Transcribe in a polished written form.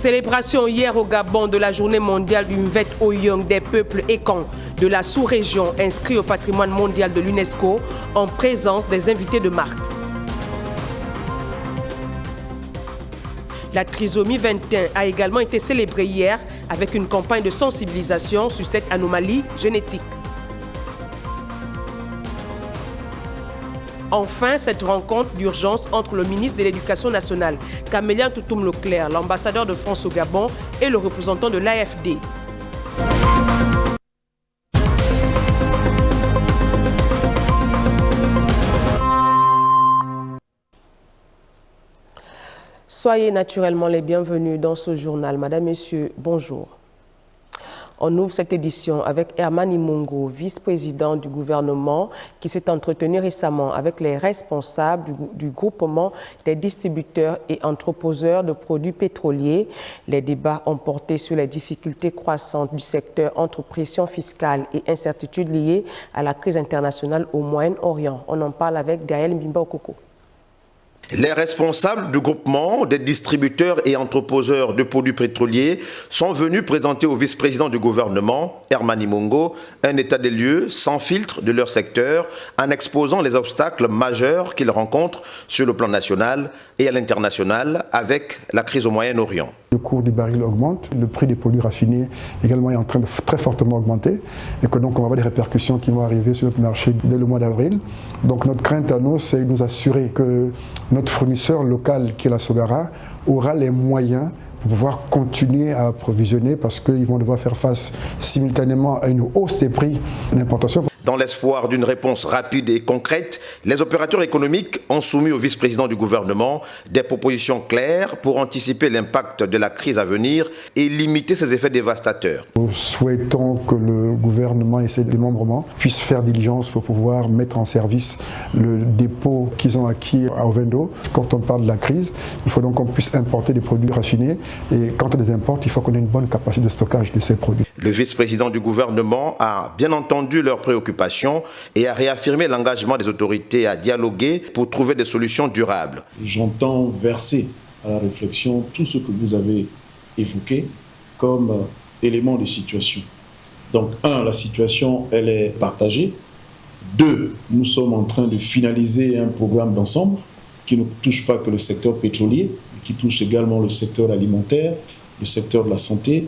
Célébration hier au Gabon de la journée mondiale du Mvet Oyong des peuples Ekan de la sous-région inscrit au patrimoine mondial de l'UNESCO en présence des invités de marque. La trisomie 21 a également été célébrée hier avec une campagne de sensibilisation sur cette anomalie génétique. Enfin, cette rencontre d'urgence entre le ministre de l'Éducation nationale, Camélia Toutoum Leclerc, l'ambassadeur de France au Gabon et le représentant de l'AFD. Soyez naturellement les bienvenus dans ce journal. Madame, Messieurs, bonjour. On ouvre cette édition avec Herman Imongo, vice-président du gouvernement, qui s'est entretenu récemment avec les responsables du groupement des distributeurs et entreposeurs de produits pétroliers. Les débats ont porté sur les difficultés croissantes du secteur entre pression fiscale et incertitudes liées à la crise internationale au Moyen-Orient. On en parle avec Gaël Mbimba Okoko. Les responsables du groupement des distributeurs et entreposeurs de produits pétroliers sont venus présenter au vice-président du gouvernement, Herman Imongo, un état des lieux sans filtre de leur secteur en exposant les obstacles majeurs qu'ils rencontrent sur le plan national et à l'international avec la crise au Moyen-Orient. Le cours du baril augmente, le prix des produits raffinés également est en train de très fortement augmenter et que donc on va avoir des répercussions qui vont arriver sur notre marché dès le mois d'avril. Donc notre crainte à nous, c'est de nous assurer que notre fournisseur local, qui est la Sogara, aura les moyens pour pouvoir continuer à approvisionner parce qu'ils vont devoir faire face simultanément à une hausse des prix d'importation. Dans l'espoir d'une réponse rapide et concrète, les opérateurs économiques ont soumis au vice-président du gouvernement des propositions claires pour anticiper l'impact de la crise à venir et limiter ses effets dévastateurs. Nous souhaitons que le gouvernement et ses démembrements puissent faire diligence pour pouvoir mettre en service le dépôt qu'ils ont acquis à Ovendo. Quand on parle de la crise, il faut donc qu'on puisse importer des produits raffinés et quand on les importe, il faut qu'on ait une bonne capacité de stockage de ces produits. Le vice-président du gouvernement a bien entendu leurs préoccupations et a réaffirmé l'engagement des autorités à dialoguer pour trouver des solutions durables. J'entends verser à la réflexion tout ce que vous avez évoqué comme élément de situation. Donc, la situation, elle est partagée. 2, nous sommes en train de finaliser un programme d'ensemble qui ne touche pas que le secteur pétrolier, mais qui touche également le secteur alimentaire, le secteur de la santé.